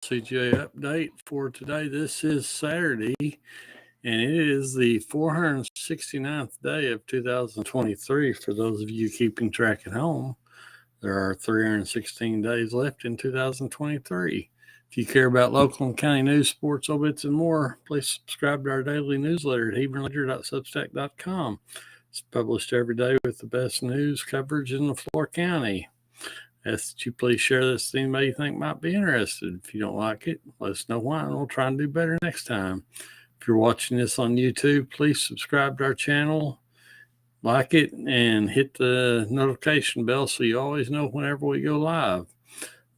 LCJ update for today. This is Saturday, and it is the 469th day of 2023. For those of you keeping track at home, there are 316 days left in 2023. If you care about local and county news, sports, obits, and more, please subscribe to our daily newsletter at hebronledger.substack.com. It's published every day with the best news coverage in the Floor County. Ask that you please share this with anybody you think might be interested. If you don't like it, let us know why, and we'll try and do better next time. If you're watching this on YouTube, please subscribe to our channel, like it, and hit the notification bell so you always know whenever we go live.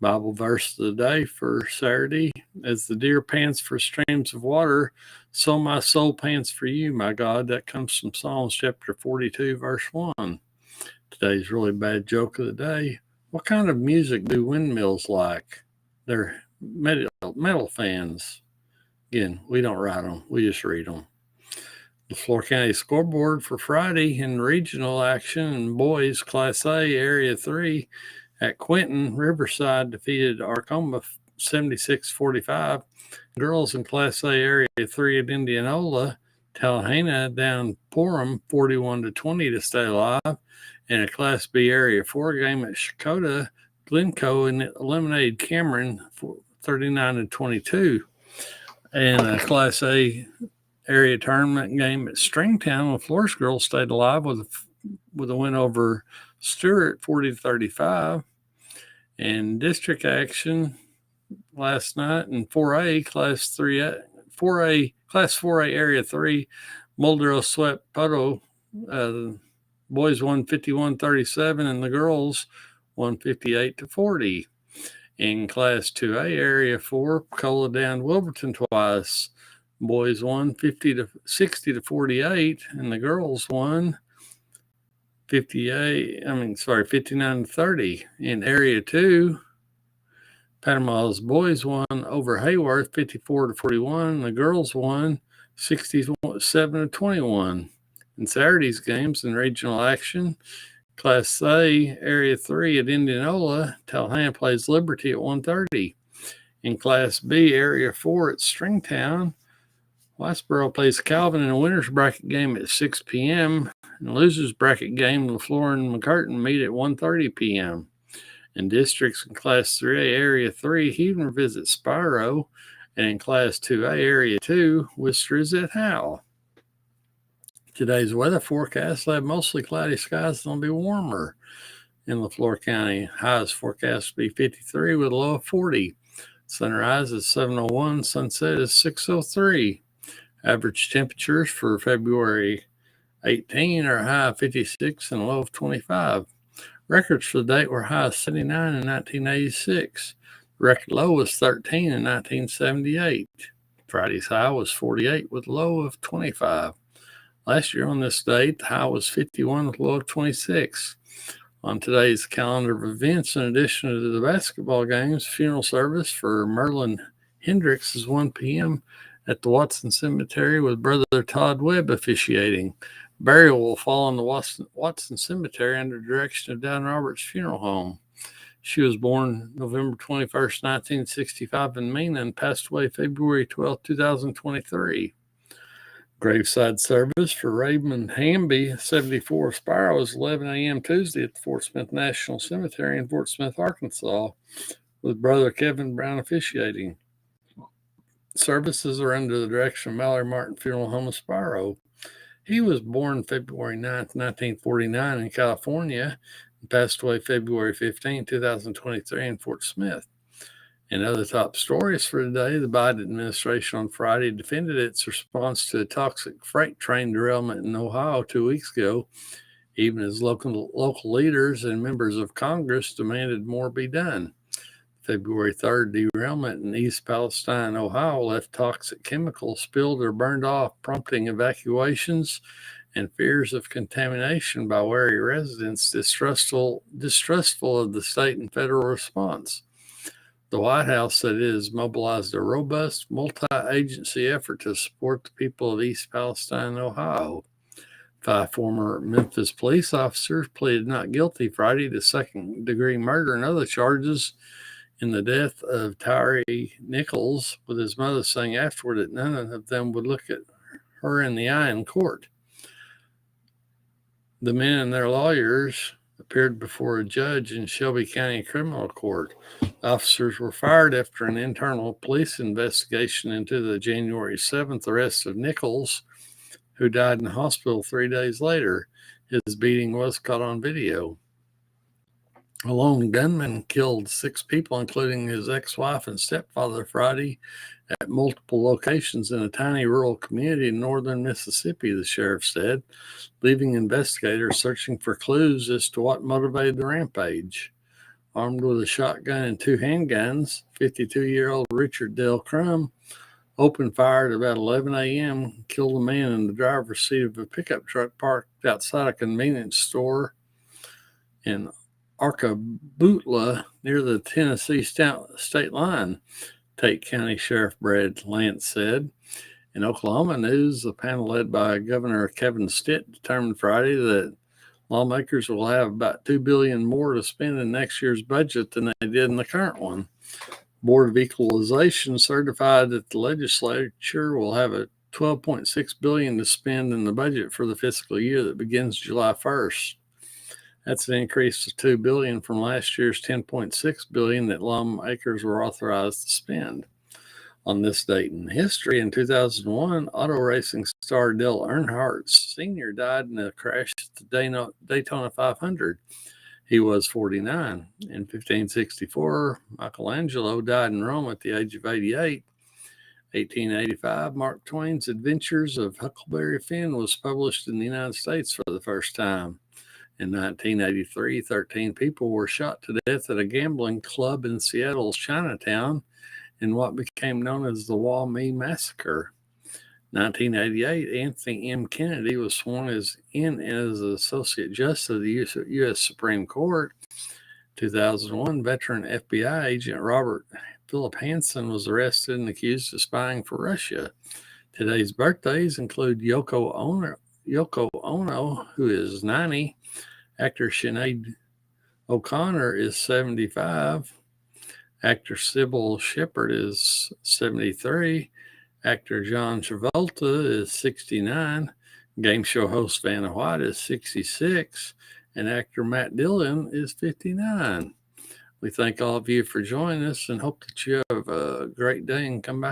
Bible verse of the day for Saturday: as the deer pants for streams of water, so my soul pants for you, my God. That comes from Psalms chapter 42, verse 1. Today's really bad joke of the day. What kind of music do windmills like? They're metal fans. Again, we don't write them. We just read them. The Floor County scoreboard for Friday in regional action in boys Class A Area 3 at Quinton, Riverside defeated Arcoma 76-45. Girls in Class A Area 3 at Indianola, Tallahassee down Porham 41-20 to stay alive. And a Class B Area 4 game at Shakota, Glencoe eliminated Cameron 39-22. And a Class A Area tournament game at Stringtown, the Flores girls stayed alive with a win over Stewart 40-35. And district action last night in 4A, Class 4A Area 3, Muldrow swept Poto. Boys won 51-37, and the girls won 58-40. In Class 2A Area 4, Cola downed Wilburton twice. Boys won 60-48, and the girls won 59-30. In Area 2, Panama's boys won over Hayworth 54-41, and the girls won 67-21. In Saturday's games in regional action, Class A Area 3 at Indianola, Tallahassee plays Liberty at 1:30. In Class B Area 4 at Stringtown, Whitesboro plays Calvin in a winner's bracket game at 6 p.m. And the loser's bracket game, LaFleur and McCurtain meet at 1:30 p.m. In districts in Class 3A Area 3, Heaven visits Spiro, and in Class 2A Area 2, Worcester is at Howell. Today's weather forecast will have mostly cloudy skies and it'll be warmer in LaFleur County. Highs forecast to be 53 with a low of 40. Sunrise is 7:01, sunset is 6:03. Average temperatures for February 18 are high of 56 and a low of 25. Records for the date were high of 79 in 1986. The record low was 13 in 1978. Friday's high was 48 with a low of 25. Last year on this date, the high was 51 with a low of 26. On today's calendar of events, in addition to the basketball games, funeral service for Merlin Hendricks is 1 p.m. at the Watson Cemetery with Brother Todd Webb officiating. Burial will fall in the Watson Cemetery under direction of Don Roberts Funeral Home. She was born November 21st, 1965 in Mena and passed away February 12, 2023. Graveside service for Raymond Hamby, 74 of Spiro, is 11 a.m. Tuesday at the Fort Smith National Cemetery in Fort Smith, Arkansas, with Brother Kevin Brown officiating. Services are under the direction of Mallory Martin Funeral Home of Spiro. He was born February 9, 1949 in California and passed away February 15, 2023 in Fort Smith. In other top stories for today, the Biden administration on Friday defended its response to a toxic freight train derailment in Ohio 2 weeks ago, even as local leaders and members of Congress demanded more be done. February 3rd derailment in East Palestine, Ohio, left toxic chemicals spilled or burned off, prompting evacuations and fears of contamination by wary residents distrustful of the state and federal response. The White House said it has mobilized a robust multi-agency effort to support the people of East Palestine, Ohio. 5 former Memphis police officers pleaded not guilty Friday to second-degree murder and other charges in the death of Tyree Nichols, with his mother saying afterward that none of them would look at her in the eye in court. The men and their lawyers appeared before a judge in Shelby County Criminal Court. Officers were fired after an internal police investigation into the January 7th arrest of Nichols, who died in the hospital 3 days later. His beating was caught on video. A lone gunman killed 6 people, including his ex-wife and stepfather, Friday at multiple locations in a tiny rural community in northern Mississippi, the sheriff said, leaving investigators searching for clues as to what motivated the rampage. Armed with a shotgun and 2 handguns, 52-year-old Richard Dale Crum opened fire at about 11 a.m., killed a man in the driver's seat of a pickup truck parked outside a convenience store in Arcaboutla near the Tennessee state line, Tate County Sheriff Brad Lance said. In Oklahoma news, a panel led by Governor Kevin Stitt determined Friday that lawmakers will have about $2 billion more to spend in next year's budget than they did in the current one. Board of Equalization certified that the legislature will have a $12.6 billion to spend in the budget for the fiscal year that begins July 1st. That's an increase of $2 billion from last year's $10.6 billion that lawmakers were authorized to spend. On this date in history, in 2001, auto racing star Dale Earnhardt Sr. died in a crash at the Daytona 500. He was 49. In 1564, Michelangelo died in Rome at the age of 88. 1885, Mark Twain's Adventures of Huckleberry Finn was published in the United States for the first time. In 1983, 13 people were shot to death at a gambling club in Seattle's Chinatown in what became known as the Wah-Mee Massacre. 1988, Anthony M. Kennedy was sworn in as Associate Justice of the U.S. Supreme Court. 2001, veteran FBI agent Robert Philip Hansen was arrested and accused of spying for Russia. Today's birthdays include Yoko Ono, who is 90. Actor Sinead O'Connor is 75. Actor Sybil Shepherd is 73. Actor John Travolta is 69. Game show host Vanna White is 66. And actor Matt Dillon is 59. We thank all of you for joining us and hope that you have a great day and come back